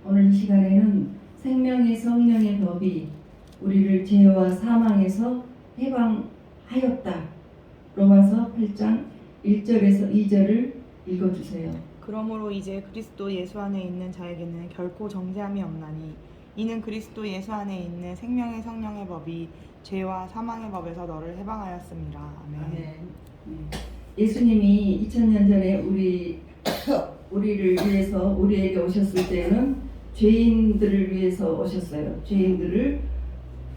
오늘 이 시간에는 생명의 성령의 법이 우리를 죄와 사망에서 해방하였다. 로마서 8장 1절에서 2절을 읽어주세요. 그러므로 이제 그리스도 예수 안에 있는 자에게는 결코 정죄함이 없나니 이는 그리스도 예수 안에 있는 생명의 성령의 법이 죄와 사망의 법에서 너를 해방하였습니다. 아멘. 예수님이 2000년 전에 우리를 위해서 우리에게 오셨을 때는 죄인들을 위해서 오셨어요. 죄인들을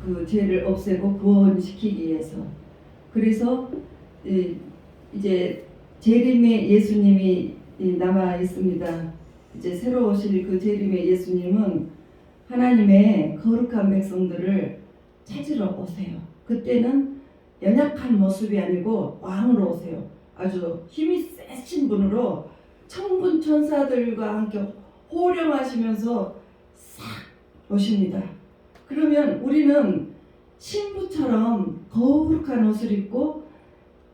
그 죄를 없애고 구원시키기 위해서. 그래서 이제 재림의 예수님이 남아 있습니다. 이제 새로 오실 그 재림의 예수님은 하나님의 거룩한 백성들을 찾으러 오세요. 그때는 연약한 모습이 아니고 왕으로 오세요. 아주 힘이 세신 분으로 천군 천사들과 함께 호령하시면서 싹 오십니다. 그러면 우리는 신부처럼 거룩한 옷을 입고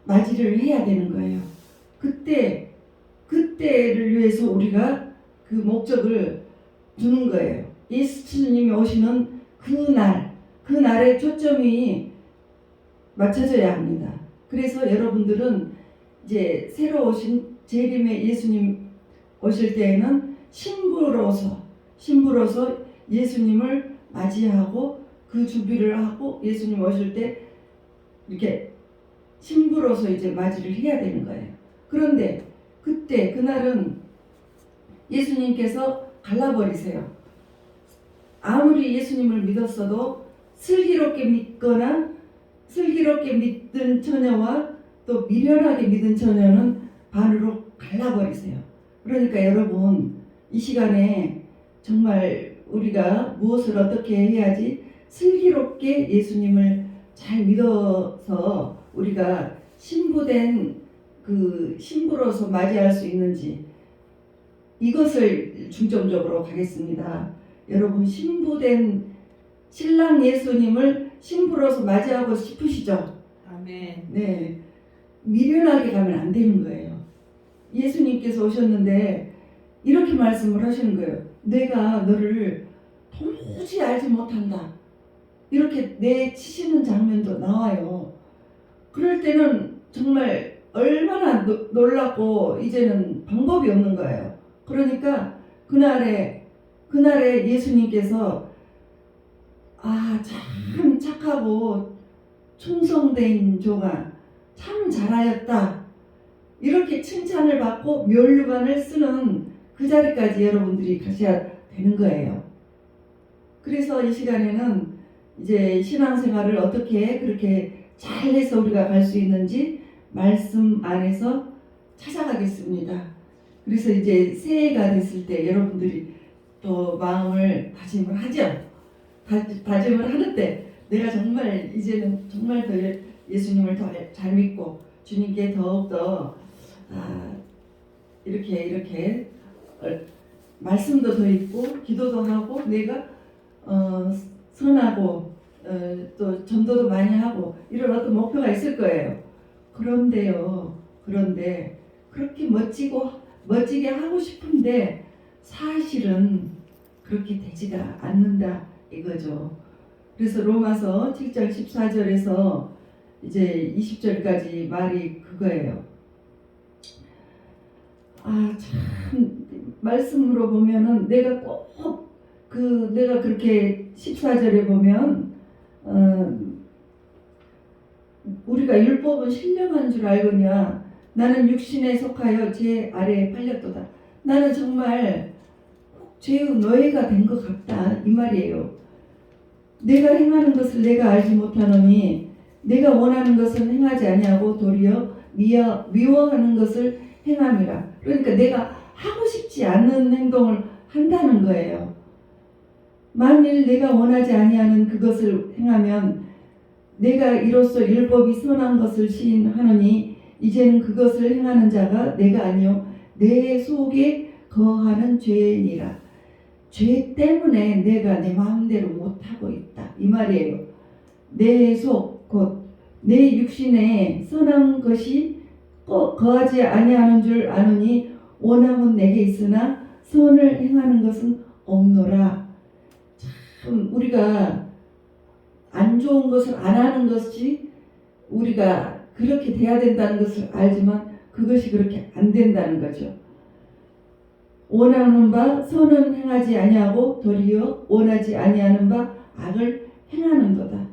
맞이를 해야 되는 거예요. 그때를 위해서 우리가 그 목적을 두는 거예요. 예수님이 오시는 그날에 초점이 맞춰져야 합니다. 그래서 여러분들은 이제 새로 오신 재림의 예수님 오실 때에는 신부로서 예수님을 맞이하고 그 준비를 하고 예수님 오실 때 이렇게 신부로서 이제 맞이를 해야 되는 거예요. 그런데 그날은 예수님께서 갈라버리세요. 아무리 예수님을 믿었어도 슬기롭게 믿던 처녀와 또 미련하게 믿은 처녀는 반으로 갈라버리세요. 그러니까 여러분, 이 시간에 정말 우리가 무엇을 어떻게 해야지 슬기롭게 예수님을 잘 믿어서 우리가 신부된 그 신부로서 맞이할 수 있는지, 이것을 중점적으로 가겠습니다. 여러분, 신부된 신랑 예수님을 신부로서 맞이하고 싶으시죠? 아멘. 네, 미련하게 가면 안 되는 거예요. 예수님께서 오셨는데 이렇게 말씀을 하시는 거예요. 내가 너를 도무지 알지 못한다. 이렇게 내치시는 장면도 나와요. 그럴 때는 정말 얼마나 놀랍고 이제는 방법이 없는 거예요. 그러니까 그날에 예수님께서 참 착하고 충성된 종아, 참 잘하였다. 이렇게 칭찬을 받고 면류관을 쓰는 그 자리까지 여러분들이 가셔야 되는 거예요. 그래서 이 시간에는 이제 신앙생활을 어떻게 그렇게 잘해서 우리가 갈 수 있는지 말씀 안에서 찾아가겠습니다. 그래서 이제 새해가 됐을 때 여러분들이 또 마음을 다짐을 하죠. 다짐을 하는데 내가 정말 이제는 정말 더 예수님을 더 잘 믿고 주님께 더욱더 이렇게 말씀도 더 읽고 기도도 하고 내가 선하고 또 전도도 많이 하고 이런 어떤 목표가 있을 거예요. 그런데 그렇게 멋지게 하고 싶은데 사실은 그렇게 되지가 않는다 이거죠. 그래서 로마서 7장 14절에서 이제 20절까지 말이 그거예요. 참 말씀으로 보면은 내가 그렇게 14절에 보면 우리가 율법은 신령한 줄 알거냐. 나는 육신에 속하여 죄 아래에 팔렸도다. 나는 정말 죄의 노예가 된 것 같다 이 말이에요. 내가 행하는 것을 내가 알지 못하노니 내가 원하는 것은 행하지 아니하고 도리어 미워하는 것을 행함이라. 그러니까 내가 하고 싶지 않는 행동을 한다는 거예요. 만일 내가 원하지 아니하는 그것을 행하면 내가 이로써 율법이 선한 것을 시인하노니 이제는 그것을 행하는 자가 내가 아니요 내 속에 거하는 죄니라. 죄 때문에 내가 내 마음대로 못하고 있다 이 말이에요. 내 속 곧 내 육신에 선한 것이 거하지 아니하는 줄 아노니 원함은 내게 있으나 선을 행하는 것은 없노라. 참 우리가 안 좋은 것을 안 하는 것이 우리가 그렇게 돼야 된다는 것을 알지만 그것이 그렇게 안 된다는 거죠. 원하는 바 선은 행하지 아니하고 도리어 원하지 아니하는 바 악을 행하는도다.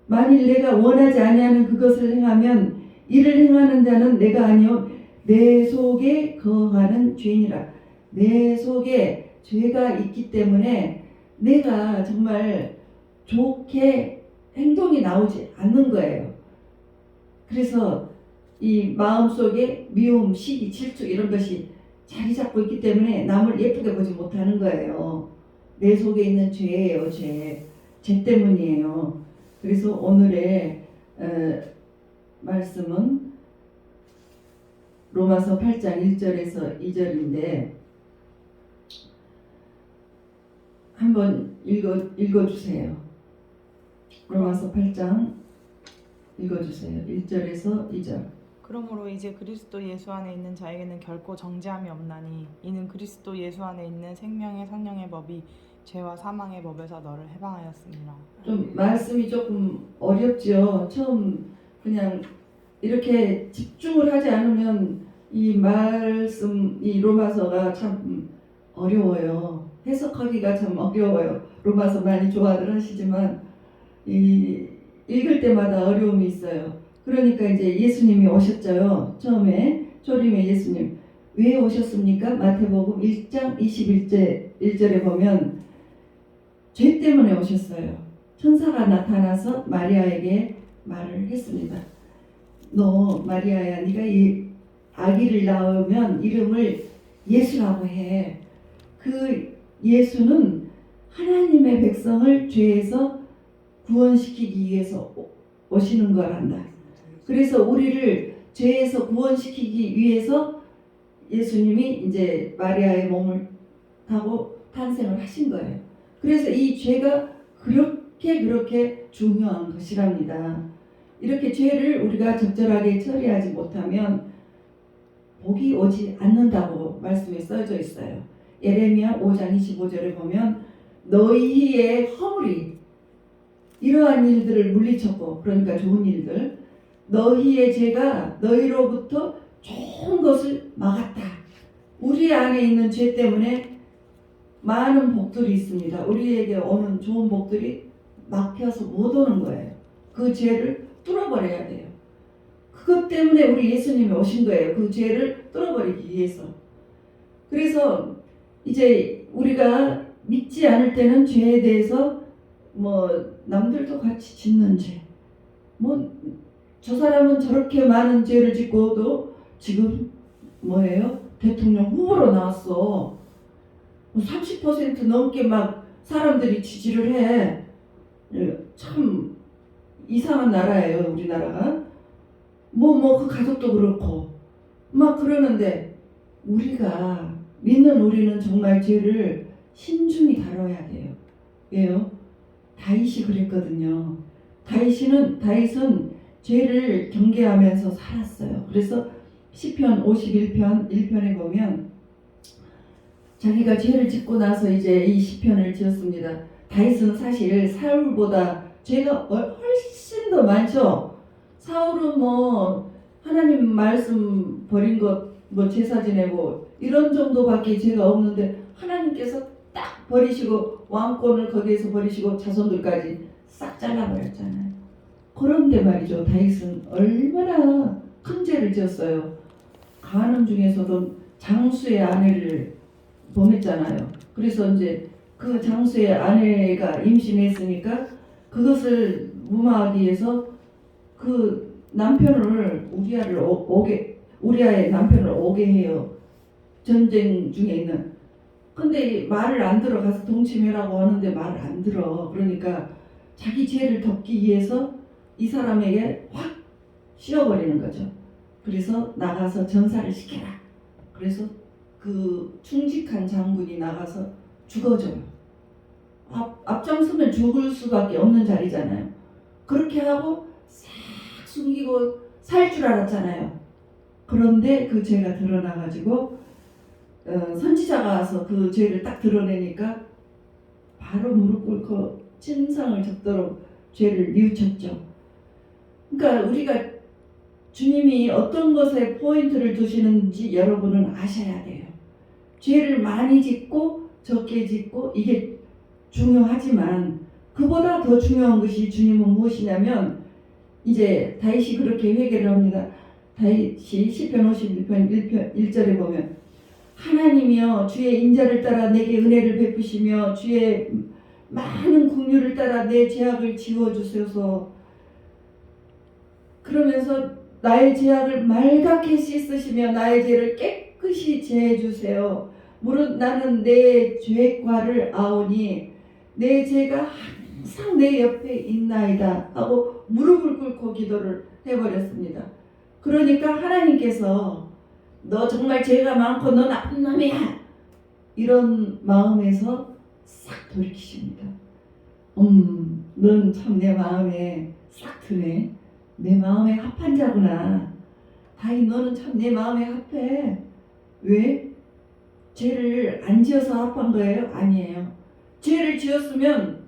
만일 내가 원하지 아니하는 그것을 행하면 이를 행하는 자는 내가 아니요 내 속에 거하는 죄인이라. 내 속에 죄가 있기 때문에 내가 정말 좋게 행동이 나오지 않는 거예요. 그래서 이 마음속에 미움, 시기, 질투 이런 것이 자리 잡고 있기 때문에 남을 예쁘게 보지 못하는 거예요. 내 속에 있는 죄예요, 죄. 죄 때문이에요. 그래서 오늘의 말씀은 로마서 8장 1절에서 2절인데 한번 읽어주세요. 로마서 8장 읽어주세요. 1절에서 2절. 그러므로 이제 그리스도 예수 안에 있는 자에게는 결코 정죄함이 없나니 이는 그리스도 예수 안에 있는 생명의 성령의 법이 죄와 사망의 법에서 너를 해방하였습니다. 좀 말씀이 조금 어렵죠. 처음 그냥 이렇게 집중을 하지 않으면 이 말씀, 이 로마서가 참 어려워요. 해석하기가 참 어려워요. 로마서 많이 좋아들 하시지만 이 읽을 때마다 어려움이 있어요. 그러니까 이제 예수님이 오셨죠. 처음에 초림의 예수님. 왜 오셨습니까? 마태복음 1장 21절에 보면 죄 때문에 오셨어요. 천사가 나타나서 마리아에게 말을 했습니다. 너 마리아야, 네가 이 아기를 낳으면 이름을 예수라고 해. 그 예수는 하나님의 백성을 죄에서 구원시키기 위해서 오시는 거란다. 그래서 우리를 죄에서 구원시키기 위해서 예수님이 이제 마리아의 몸을 타고 탄생을 하신 거예요. 그래서 이 죄가 그렇게 중요한 것이랍니다. 이렇게 죄를 우리가 적절하게 처리하지 못하면 복이 오지 않는다고 말씀에 써져 있어요. 예레미야 5장 25절에 보면 너희의 허물이 이러한 일들을 물리쳤고, 그러니까 좋은 일들, 너희의 죄가 너희로부터 좋은 것을 막았다. 우리 안에 있는 죄 때문에 많은 복들이 있습니다. 우리에게 오는 좋은 복들이 막혀서 못 오는 거예요. 그 죄를 뚫어버려야 돼요. 그것 때문에 우리 예수님이 오신 거예요. 그 죄를 뚫어버리기 위해서. 그래서 이제 우리가 믿지 않을 때는 죄에 대해서 남들도 같이 짓는 죄, 저 사람은 저렇게 많은 죄를 짓고도 지금 대통령 후보로 나왔어. 30% 넘게 막 사람들이 지지를 해. 참 이상한 나라예요, 우리나라가. 그 가족도 그렇고 막 그러는데 우리가 믿는 우리는 정말 죄를 신중히 다뤄야 돼요. 왜요? 다윗이 그랬거든요. 다윗은 죄를 경계하면서 살았어요. 그래서 시편 51편 1편에 보면 자기가 죄를 짓고 나서 이제 이 시편을 지었습니다. 다윗은 사실 사울보다 죄가 훨씬 더 많죠. 사울은 하나님 말씀 버린 것, 제사 지내고 이런 정도밖에 죄가 없는데 하나님께서 딱 버리시고 왕권을 거기에서 버리시고 자손들까지 싹 잘라버렸잖아요. 그런데 말이죠, 다윗은 얼마나 큰 죄를 지었어요. 간음 중에서도 장수의 아내를 범했잖아요. 그래서 이제 그 장수의 아내가 임신했으니까 그것을 무마하기 위해서 그 남편을 우리아의 남편을 오게 해요. 전쟁 중에 있는. 근데 말을 안 들어. 가서 동침해라고 하는데 말을 안 들어. 그러니까 자기 죄를 덮기 위해서 이 사람에게 확 씌워버리는 거죠. 그래서 나가서 전사를 시켜라. 그래서 그 충직한 장군이 나가서 죽어줘요. 앞장서면 죽을 수밖에 없는 자리잖아요. 그렇게 하고 싹 숨기고 살 줄 알았잖아요. 그런데 그 죄가 드러나가지고 선지자가 와서 그 죄를 딱 드러내니까 바로 무릎 꿇고 침상을 접도록 죄를 뉘우쳤죠. 그러니까 우리가 주님이 어떤 것에 포인트를 두시는지 여러분은 아셔야 돼요. 죄를 많이 짓고 적게 짓고 이게 중요하지만 그보다 더 중요한 것이 주님은 무엇이냐면 이제 다윗이 그렇게 회개를 합니다. 다윗이 시편 51편 1절에 보면 하나님이여 주의 인자를 따라 내게 은혜를 베푸시며 주의 많은 긍휼을 따라 내 죄악을 지워주소서. 그러면서 나의 죄악을 말갛게 씻으시며 나의 죄를 깨끗이 제해 주세요. 무릇 나는 내 죄과를 아오니 내 죄가 항상 내 옆에 있나이다 하고 무릎을 꿇고 기도를 해버렸습니다. 그러니까 하나님께서 너 정말 죄가 많고 너 나쁜 놈이야 이런 마음에서 싹 돌이키십니다. 넌 참 내 마음에 싹 드네. 내 마음에 합한 자구나. 다이 너는 참 내 마음에 합해. 왜? 죄를 안 지어서 합한 거예요? 아니에요. 죄를 지었으면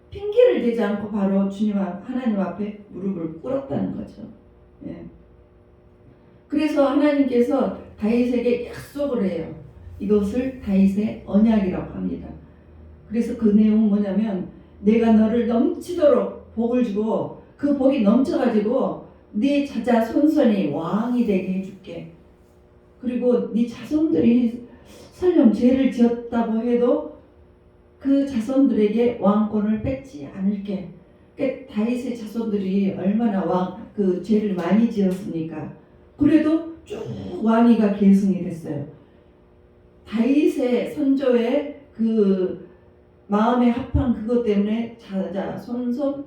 핑계를 대지 않고 바로 주님 하나님 앞에 무릎을 꿇었다는 거죠. 예. 그래서 하나님께서 다윗에게 약속을 해요. 이것을 다윗의 언약이라고 합니다. 그래서 그 내용은 뭐냐면 내가 너를 넘치도록 복을 주고 그 복이 넘쳐가지고 네 자자 손손이 왕이 되게 해줄게. 그리고 네 자손들이 설령 죄를 지었다고 해도 그 자손들에게 왕권을 뺏지 않을게. 그러니까 다윗의 자손들이 얼마나 그 죄를 많이 지었습니까? 그래도 쭉 왕위가 계승이 됐어요. 다윗의 선조의 그 마음에 합한 그것 때문에 자자 손손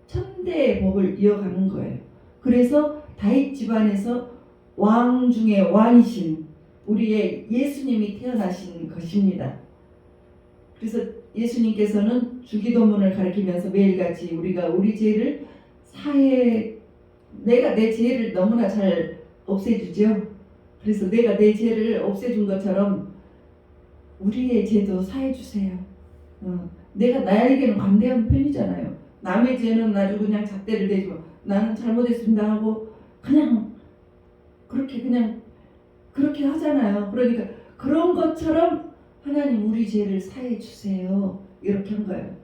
천대의 복을 이어가는 거예요. 그래서 다윗 집안에서 왕 중에 왕이신 우리의 예수님이 태어나신 것입니다. 그래서 예수님께서는 주기도문을 가르치면서 매일같이 우리가 우리 죄를 내가 내 죄를 너무나 잘 없애주죠. 그래서 내가 내 죄를 없애준 것처럼 우리의 죄도 사해주세요. 내가 나에게는 관대한 편이잖아요. 남의 죄는 아주 그냥 잣대를 대고 나는 잘못했습니다 하고 그냥 그렇게 하잖아요. 그러니까 그런 것처럼 하나님 우리 죄를 사해 주세요. 이렇게 한 거예요.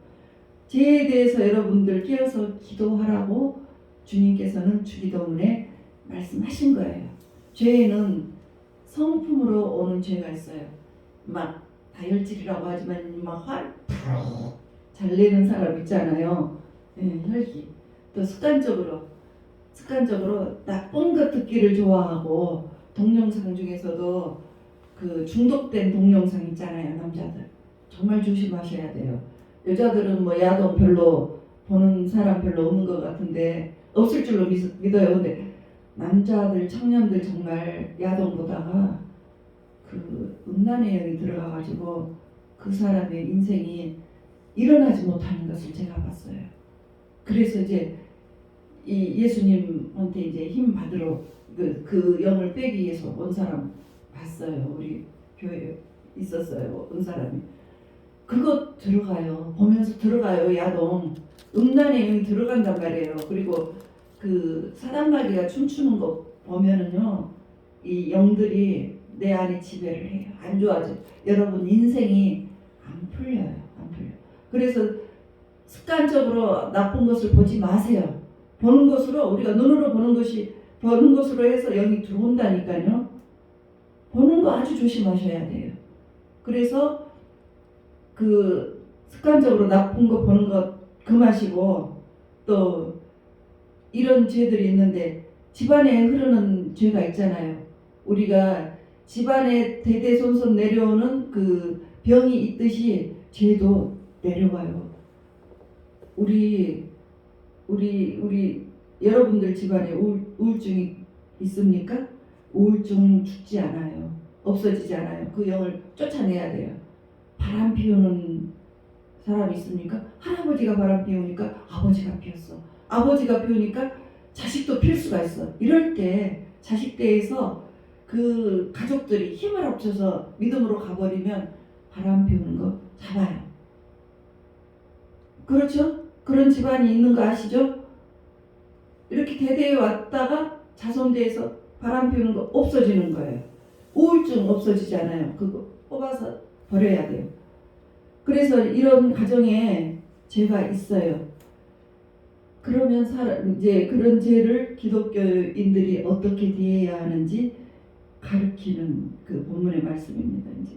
죄에 대해서 여러분들 깨어서 기도하라고 주님께서는 주기도문에 말씀하신 거예요. 죄는 성품으로 오는 죄가 있어요. 막 다혈질이라고 하지만 막 화를 푸르르 잘 내는 사람 있잖아요. 예, 혈기. 또 습관적으로 나쁜 것 듣기를 좋아하고 동영상 중에서도 그 중독된 동영상 있잖아요. 남자들 정말 조심하셔야 돼요. 여자들은 뭐 야동 별로 보는 사람 별로 없는 것 같은데 없을 줄로 믿어요. 근데 남자들 청년들 정말 야동 보다가 그 음란의 영이 들어가가지고 그 사람의 인생이 일어나지 못하는 것을 제가 봤어요. 그래서 이제 이 예수님한테 이제 힘 받으러 그 영을 빼기 위해서 온 사람 봤어요. 우리 교회에 있었어요. 온 사람이. 그거 들어가요. 보면서 들어가요. 야동. 음란의 영이 들어간단 말이에요. 그리고 그 사단마귀가 춤추는 거 보면은요. 이 영들이 내 안에 지배를 해요. 안 좋아져. 여러분 인생이 안 풀려요. 안 풀려. 그래서 습관적으로 나쁜 것을 보지 마세요. 보는 것으로 우리가 눈으로 보는 것으로 해서 영이 들어온다니까요. 보는 거 아주 조심하셔야 돼요. 그래서 그 습관적으로 나쁜 거 보는 거 금하시고 또 이런 죄들이 있는데 집안에 흐르는 죄가 있잖아요. 우리가 집안에 대대손손 내려오는 그 병이 있듯이 죄도 내려와요. 우리 여러분들 집안에 우울증이 있습니까? 우울증 죽지 않아요. 없어지지 않아요. 그 영을 쫓아내야 돼요. 바람 피우는 사람이 있습니까? 할아버지가 바람 피우니까 아버지가 피웠어. 아버지가 피우니까 자식도 필 수가 있어. 이럴 때 자식 대에서 그 가족들이 힘을 합쳐서 믿음으로 가버리면 바람 피우는 거 잡아요. 그렇죠? 그런 집안이 있는 거 아시죠? 이렇게 대대에 왔다가 자손대에서 바람 피우는 거 없어지는 거예요. 우울증 없어지잖아요. 그거 뽑아서 버려야 돼요. 그래서 이런 가정에 죄가 있어요. 그러면 이제 그런 죄를 기독교인들이 어떻게 대해야 하는지 가르치는 그 본문의 말씀입니다. 이제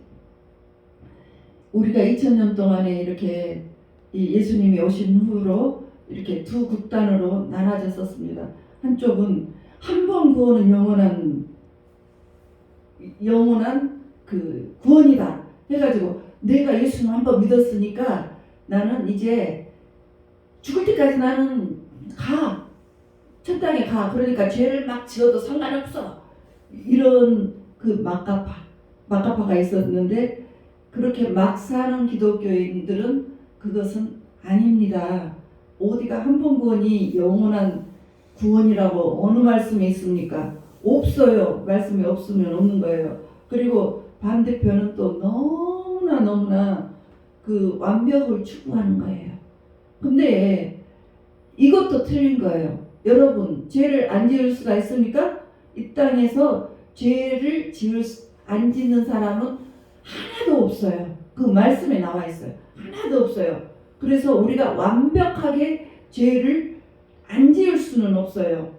우리가 2000년 동안에 이렇게 이 예수님이 오신 후로 이렇게 두 극단으로 나눠졌었습니다. 한쪽은 한 번 구원은 영원한 그 구원이다 해가지고 내가 예수님 한 번 믿었으니까 나는 이제 죽을 때까지 나는 첫 땅에 가. 그러니까 죄를 막 지어도 상관없어. 이런 그 막가파가 있었는데 그렇게 막 사는 기독교인들은 그것은 아닙니다. 어디가 한 번 구원이 영원한 구원이라고 어느 말씀에 있습니까? 없어요. 말씀이 없으면 없는 거예요. 그리고 반대편은 또 너무나 그 완벽을 추구하는 거예요. 근데 이것도 틀린 거예요. 여러분, 죄를 안 지을 수가 있습니까? 이 땅에서 죄를 안 짓는 사람은 하나도 없어요. 그 말씀에 나와 있어요. 하나도 없어요. 그래서 우리가 완벽하게 죄를 안 지을 수는 없어요.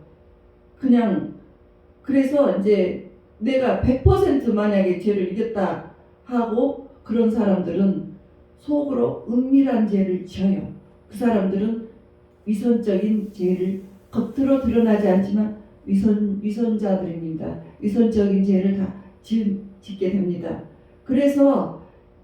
그래서 이제 내가 100% 만약에 죄를 이겼다 하고 그런 사람들은 속으로 은밀한 죄를 지어요. 그 사람들은 위선적인 죄를 겉으로 드러나지 않지만 위선자들입니다. 위선적인 죄를 다 짓게 됩니다. 그래서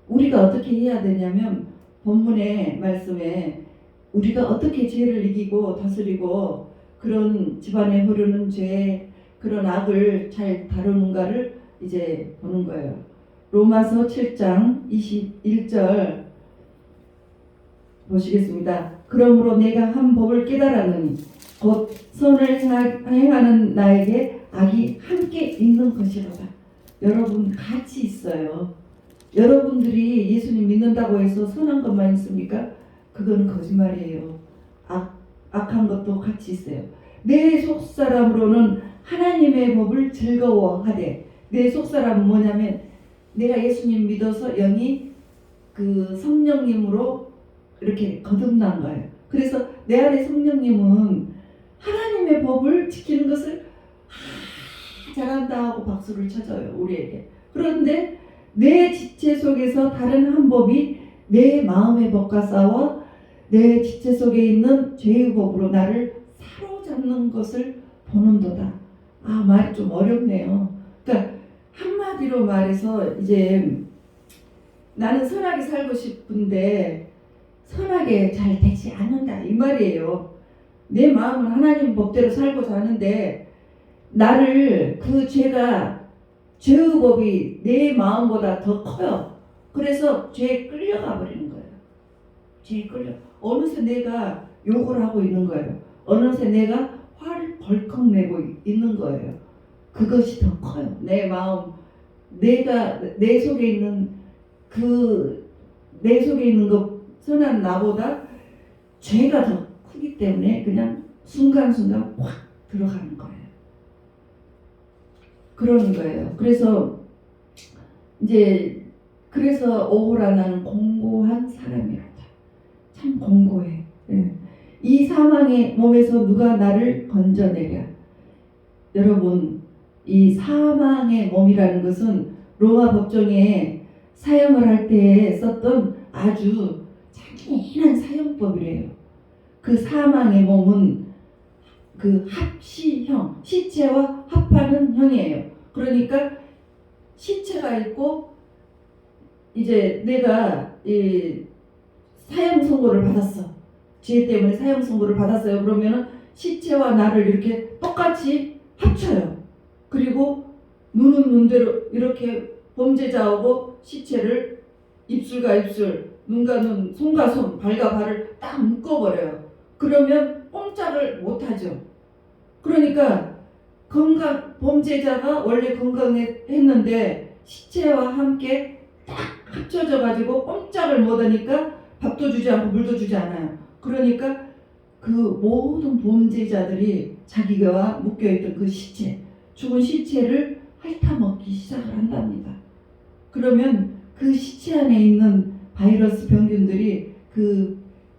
우리가 어떻게 해야 되냐면 본문의 말씀에 우리가 어떻게 죄를 이기고 다스리고 그런 집안에 흐르는 죄, 그런 악을 잘 다루는가를 이제 보는 거예요. 로마서 7장 21절 보시겠습니다. 그러므로 내가 한 법을 깨달았느니 곧 선을 행하는 나에게 악이 함께 있는 것이로다. 여러분 같이 있어요. 여러분들이 예수님 믿는다고 해서 선한 것만 있습니까? 그건 거짓말이에요. 악한 것도 같이 있어요. 내 속사람으로는 하나님의 법을 즐거워하되, 내 속사람은 뭐냐면 내가 예수님 믿어서 영이 그 성령님으로 이렇게 거듭난 거예요. 그래서 내 안에 성령님은 하나님의 법을 지키는 것을 잘한다 하고 박수를 쳐줘요, 우리에게. 그런데 내 지체 속에서 다른 한 법이 내 마음의 법과 싸워 내 지체 속에 있는 죄의 법으로 나를 사로잡는 것을 보는도다. 말이 좀 어렵네요. 그러니까 한마디로 말해서 이제 나는 선하게 살고 싶은데 선하게 잘 되지 않는다 이 말이에요. 내 마음은 하나님 법대로 살고자 하는데 나를 그 죄의 법이 내 마음보다 더 커요. 그래서 죄에 끌려가 버리는 거예요. 죄에 끌려. 어느새 내가 욕을 하고 있는 거예요. 어느새 내가 화를 벌컥 내고 있는 거예요. 그것이 더 커요. 내 마음, 내 속에 있는 내 속에 있는 것 선한 나보다 죄가 더 크기 때문에 그냥 순간순간 확 들어가는 거예요. 그러는 거예요. 그래서 오호라 나는 공고한 사람이로다. 참 공고해. 예. 이 사망의 몸에서 누가 나를 건져내랴. 여러분, 이 사망의 몸이라는 것은 로마 법정에 사형을 할 때 썼던 아주 잔인한 사형법이래요. 그 사망의 몸은 그 합시형, 시체와 합하는 형이에요. 그러니까 시체가 있고 이제 내가 이 사형 선고를 받았어. 죄 때문에 사형 선고를 받았어요. 그러면은 시체와 나를 이렇게 똑같이 합쳐요. 그리고 눈은 눈대로 이렇게 범죄자하고 시체를 입술과 입술, 눈과 눈, 손과 손, 발과 발을 딱 묶어버려요. 그러면 꼼짝을 못하죠. 그러니까 범죄자가 원래 건강했는데 시체와 함께 딱 합쳐져 가지고 꼼짝을 못하니까 밥도 주지 않고 물도 주지 않아요. 그러니까 그 모든 범죄자들이 자기가 묶여있던 그 시체, 죽은 시체를 핥아먹기 시작을 한답니다. 그러면 그 시체 안에 있는 바이러스 병균들이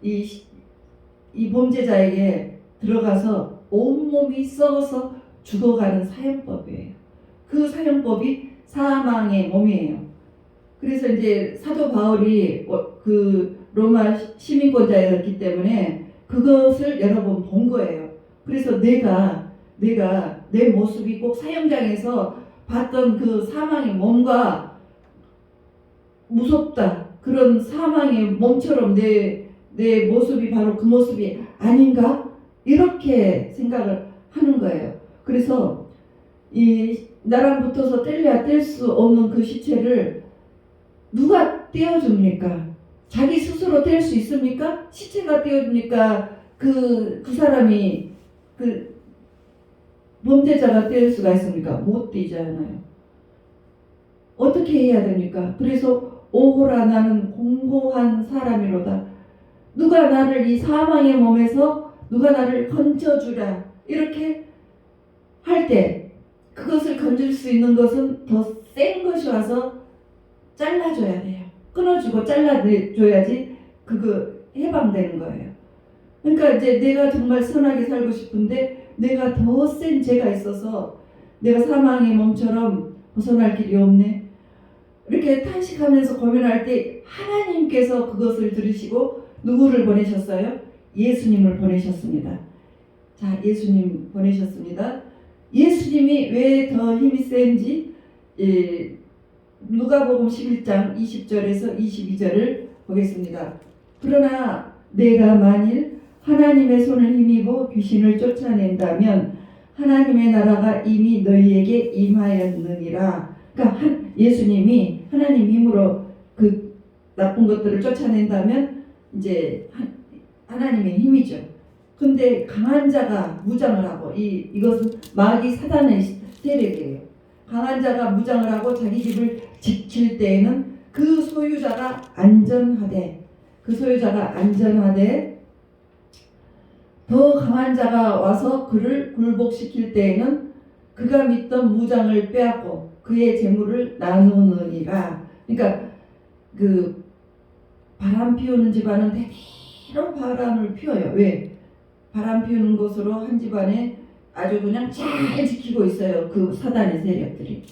이 범죄자에게 들어가서 온몸이 썩어서 죽어가는 사형법이에요. 그 사형법이 사망의 몸이에요. 그래서 이제 사도 바울이 그 로마 시민권자였기 때문에 그것을 여러 번 본 거예요. 그래서 내가 내 모습이 꼭 사형장에서 봤던 그 사망의 몸과 무섭다. 그런 사망의 몸처럼 내 모습이 바로 그 모습이 아닌가? 이렇게 생각을 하는 거예요. 그래서 나랑 붙어서 뗄래야 뗄 수 없는 그 시체를 누가 떼어줍니까? 자기 스스로 뗄 수 있습니까? 시체가 떼어줍니까? 그 사람이 그 범죄자가 뗄 수가 있습니까? 못 떼잖아요. 어떻게 해야 됩니까? 그래서 오호라 나는 공고한 사람이로다. 누가 나를 이 사망의 몸에서 누가 나를 건져주라. 이렇게 할 때 그것을 건질 수 있는 것은 더 센 것이 와서 잘라줘야 돼요. 끊어주고 잘라줘야지 그거 해방되는 거예요. 그러니까 이제 내가 정말 선하게 살고 싶은데 내가 더 센 죄가 있어서 내가 사망의 몸처럼 벗어날 길이 없네. 이렇게 탄식하면서 고민할 때 하나님께서 그것을 들으시고 누구를 보내셨어요? 예수님을 보내셨습니다. 자, 예수님 보내셨습니다. 예수님이 왜 더 힘이 센지 누가복음 11장 20절에서 22절을 보겠습니다. 그러나 내가 만일 하나님의 손을 힘입어 귀신을 쫓아낸다면 하나님의 나라가 이미 너희에게 임하였느니라. 그러니까 예수님이 하나님 힘으로 그 나쁜 것들을 쫓아낸다면 이제 하나님의 힘이죠. 근데 강한 자가 무장을 하고 이것은 마귀 사단의 세력이에요. 강한 자가 무장을 하고 자기 집을 지킬 때에는 그 소유자가 안전하되 더 강한 자가 와서 그를 굴복시킬 때에는 그가 믿던 무장을 빼앗고 그의 재물을 나누느니라. 그러니까 그 바람 피우는 집안은 대대로 바람을 피워요. 왜? 바람 피우는 것으로 한 집안에 아주 그냥 잘 지키고 있어요. 그 사단의 세력들이.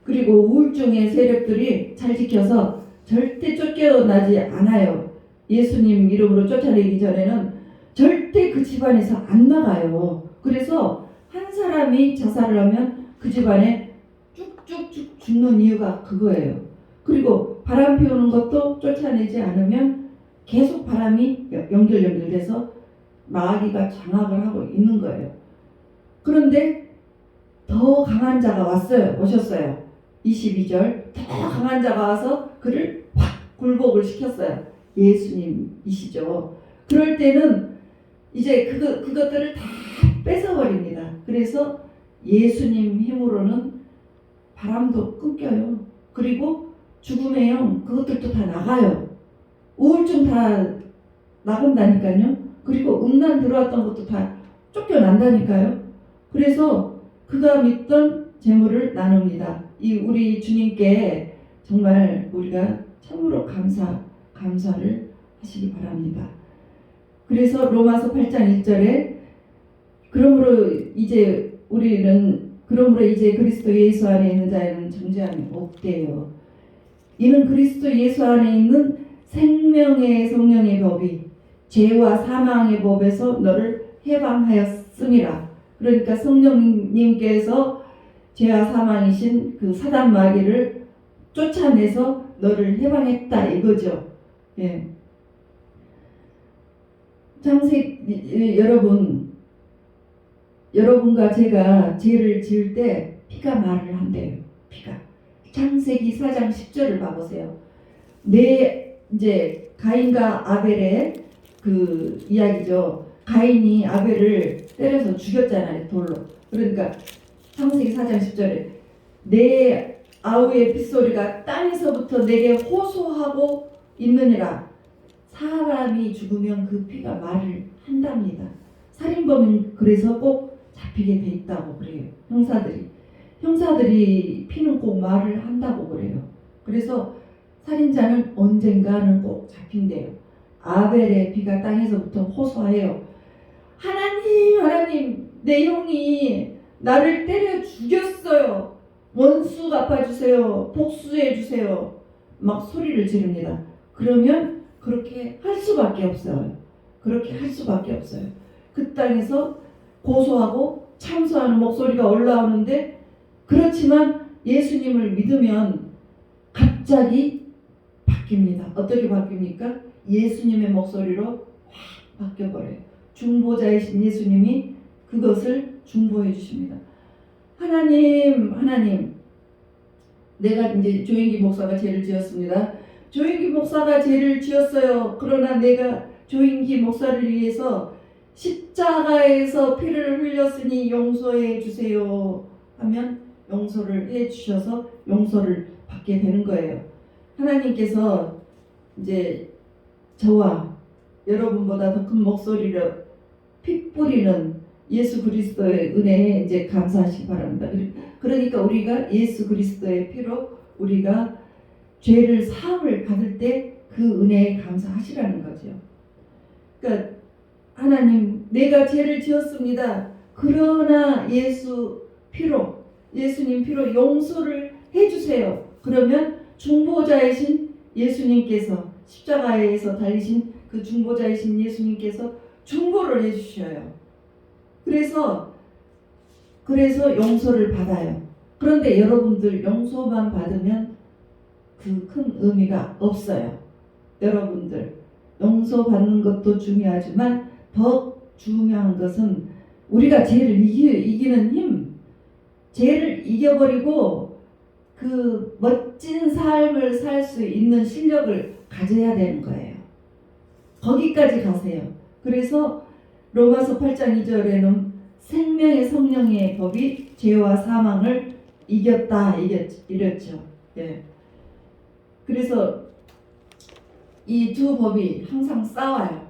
그리고 우울증의 세력들이 잘 지켜서 절대 쫓겨나지 않아요. 예수님 이름으로 쫓아내기 전에는 절대 그 집안에서 안 나가요. 그래서 한 사람이 자살을 하면 그 집안에 쭉쭉쭉 죽는 이유가 그거예요. 그리고 바람 피우는 것도 쫓아내지 않으면 계속 바람이 연결돼서 마귀가 장악을 하고 있는 거예요. 그런데 더 강한 자가 오셨어요. 22절. 더 강한 자가 와서 그를 확 굴복을 시켰어요. 예수님이시죠. 그럴 때는 이제 그것들을 다 뺏어버립니다. 그래서 예수님 힘으로는 바람도 끊겨요. 그리고 죽음의 영 그것들도 다 나가요. 우울증 다 나간다니까요. 그리고 음란 들어왔던 것도 다 쫓겨난다니까요. 그래서 그가 믿던 재물을 나눕니다. 우리 주님께 정말 우리가 참으로 감사를 하시기 바랍니다. 그래서 로마서 8장 1절에 그러므로 이제 그리스도 예수 안에 있는 자에는 정죄함이 없대요. 이는 그리스도 예수 안에 있는 생명의 성령의 법이 죄와 사망의 법에서 너를 해방하였음이라. 그러니까 성령님께서 죄와 사망이신 그 사단 마귀를 쫓아내서 너를 해방했다 이거죠. 예. 여러분과 제가 죄를 지을 때 피가 말을 한대요. 피가. 창세기 4장 10절을 봐보세요. 이제 가인과 아벨의 그 이야기죠. 가인이 아벨을 때려서 죽였잖아요. 돌로. 그러니까 창세기 4장 10절에 내 아우의 빗소리가 땅에서부터 내게 호소하고 있느니라. 사람이 죽으면 그 피가 말을 한답니다. 살인범은 그래서 꼭 잡히게 돼 있다고 그래요. 형사들이 피는 꼭 말을 한다고 그래요. 그래서 살인자는 언젠가는 꼭 잡힌대요. 아벨의 피가 땅에서부터 호소해요. 하나님, 내 형이 나를 때려 죽였어요. 원수 갚아주세요. 복수해주세요. 막 소리를 지릅니다. 그러면 그렇게 할 수밖에 없어요. 그 땅에서 고소하고 참소하는 목소리가 올라오는데, 그렇지만 예수님을 믿으면 갑자기 바뀝니다. 어떻게 바뀝니까? 예수님의 목소리로 확 바뀌어버려요. 중보자이신 예수님이 그것을 중보해 주십니다. 하나님, 내가 이제 조인기 목사가 죄를 지었습니다. 조인기 목사가 죄를 지었어요. 그러나 내가 조인기 목사를 위해서 십자가에서 피를 흘렸으니 용서해 주세요 하면 용서를 해 주셔서 용서를 받게 되는 거예요. 하나님께서 이제 저와 여러분보다 더 큰 목소리로 피 뿌리는 예수 그리스도의 은혜에 이제 감사하시기 바랍니다. 그러니까 우리가 예수 그리스도의 피로 우리가 죄를 사함을 받을 때 그 은혜에 감사하시라는 거죠. 그러니까 하나님, 내가 죄를 지었습니다. 그러나 예수님 피로 용서를 해주세요. 그러면 중보자이신 예수님께서, 십자가에서 달리신 그 중보자이신 예수님께서 중보를 해주셔요. 그래서 용서를 받아요. 그런데 여러분들 용서만 받으면 그 큰 의미가 없어요. 여러분들 용서받는 것도 중요하지만 더 중요한 것은 우리가 죄를 이기는 힘, 죄를 이겨버리고 그 멋진 삶을 살 수 있는 실력을 가져야 되는 거예요. 거기까지 가세요. 그래서 로마서 8장 2절에는 생명의 성령의 법이 죄와 사망을 이겼다 이랬죠. 예. 그래서 이 두 법이 항상 싸워요.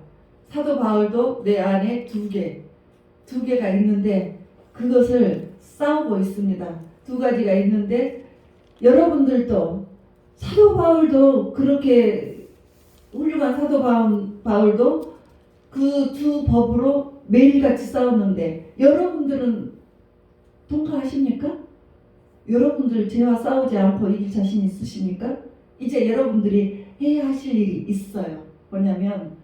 사도 바울도 내 안에 두 개가 있는데 그것을 싸우고 있습니다. 두 가지가 있는데 여러분들도 사도 바울도 그렇게 훌륭한 사도 바울도 그 두 법으로 매일같이 싸웠는데 여러분들은 통과하십니까? 여러분들 죄와 싸우지 않고 이길 자신 있으십니까? 이제 여러분들이 해야 하실 일이 있어요. 뭐냐면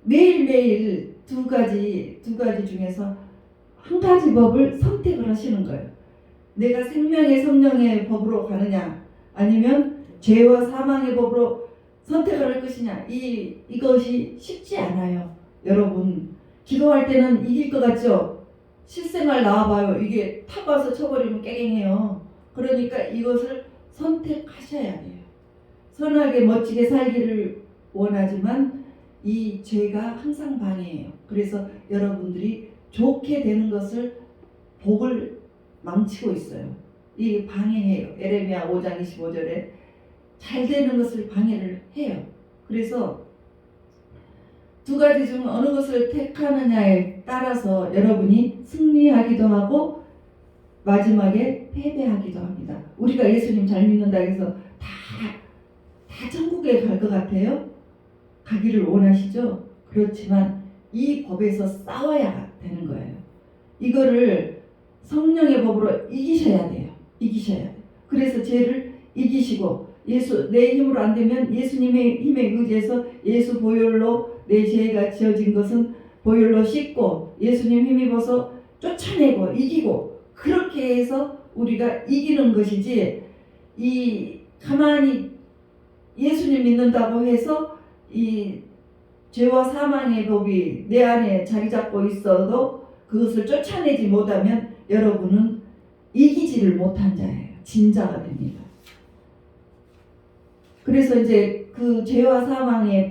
매일매일 두 가지 중에서 한 가지 법을 선택을 하시는 거예요. 내가 생명의 성령의 법으로 가느냐 아니면 죄와 사망의 법으로 선택을 할 것이냐. 이것이 쉽지 않아요. 여러분 기도할 때는 이길 것 같죠? 실생활 나와봐요. 이게 탁 와서 쳐버리면 깨갱해요. 그러니까 이것을 선택하셔야 돼요. 선하게 멋지게 살기를 원하지만 이 죄가 항상 방해해요. 그래서 여러분들이 좋게 되는 것을 복을 망치고 있어요. 이 방해해요. 에레미야 5장 25절에 잘 되는 것을 방해를 해요. 그래서 두 가지 중 어느 것을 택하느냐에 따라서 여러분이 승리하기도 하고 마지막에 패배하기도 합니다. 우리가 예수님 잘 믿는다 해서 다 천국에 갈 것 같아요? 가기를 원하시죠? 그렇지만 이 법에서 싸워야 되는 거예요. 이거를 성령의 법으로 이기셔야 돼요. 그래서 죄를 이기시고 내 힘으로 안 되면 예수님의 힘에 의지해서 예수 보혈로 내 죄가 지어진 것은 보혈로 씻고 예수님 힘입어서 쫓아내고 이기고 그렇게 해서 우리가 이기는 것이지 가만히 예수님 믿는다고 해서 이 죄와 사망의 법이 내 안에 자리 잡고 있어도 그것을 쫓아내지 못하면 여러분은 이기지를 못한 자예요. 진자가 됩니다. 그래서 이제 그 죄와 사망의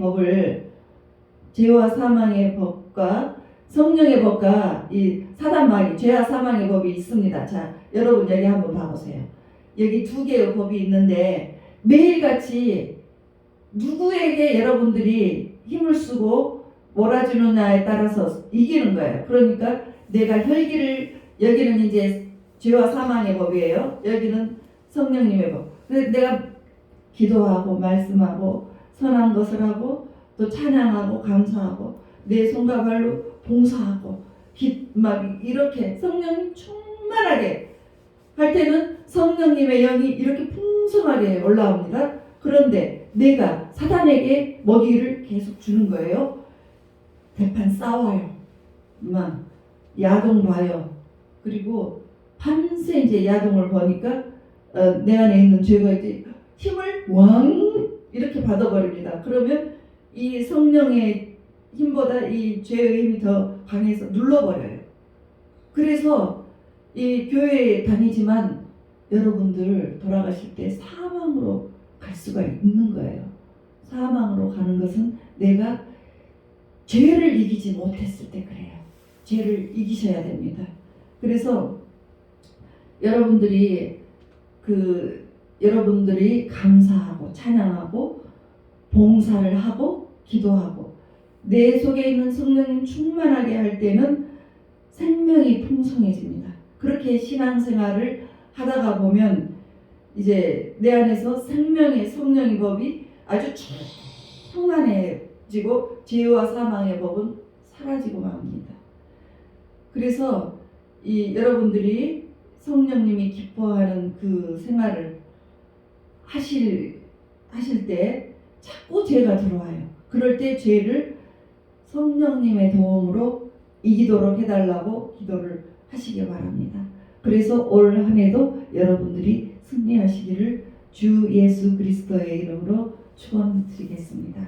법과 성령의 법과 이 사단마귀, 죄와 사망의 법이 있습니다. 자, 여러분 여기 한번 봐보세요. 여기 두 개의 법이 있는데 매일같이 누구에게 여러분들이 힘을 쓰고 몰아주느냐에 따라서 이기는 거예요. 그러니까 내가 혈기를, 여기는 이제 죄와 사망의 법이에요. 여기는 성령님의 법. 그래서 내가 기도하고 말씀하고 선한 것을 하고 또 찬양하고 감사하고 내 손과 발로 봉사하고 막 이렇게 성령님 충만하게 할 때는 성령님의 영이 이렇게 풍성하게 올라옵니다. 그런데 내가 사단에게 먹이를 계속 주는 거예요. 대판 싸워요. 막 야동 봐요. 그리고 밤새 이제 야동을 보니까 내 안에 있는 죄가 이제 힘을 왕 이렇게 받아버립니다. 그러면 이 성령의 힘보다 이 죄의 힘이 더 강해서 눌러버려요. 그래서 이 교회에 다니지만 여러분들 돌아가실 때 사망으로 갈 수가 있는 거예요. 사망으로 가는 것은 내가 죄를 이기지 못했을 때 그래요. 죄를 이기셔야 됩니다. 그래서 여러분들이 감사하고 찬양하고 봉사를 하고 기도하고 내 속에 있는 성령님 충만하게 할 때는 생명이 풍성해집니다. 그렇게 신앙생활을 하다가 보면 이제 내 안에서 생명의 성령의 법이 아주 충만해지고 죄와 사망의 법은 사라지고 맙니다. 그래서 이 여러분들이 성령님이 기뻐하는 그 생활을 하실 때 자꾸 죄가 들어와요. 그럴 때 죄를 성령님의 도움으로 이기도록 해달라고 기도를 하시기 바랍니다. 그래서 올 한 해도 여러분들이 승리하시기를 주 예수 그리스도의 이름으로 축원드리겠습니다.